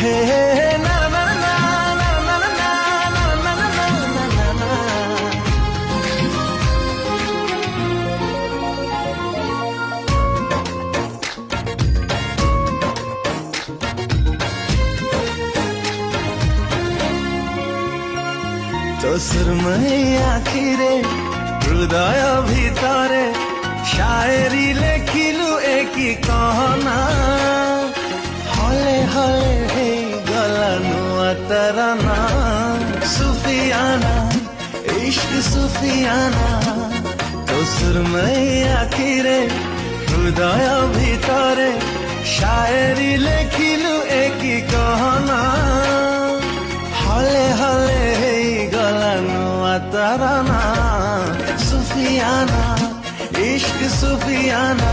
হে হে হে না না না না না না না না না না না না না। तो सुरमई आखिरे हृदय भितरे शायरी लेखिलु एकी कहना हले हले हे गला नुआ तराना सुफियाना इश्क सुफियाना तो सुरमई आखिरे हृदय भितरे शायरी लेखिलु एकी कहना हले हले हे गला नुआ तराना सुफियाना इश्क सुफियाना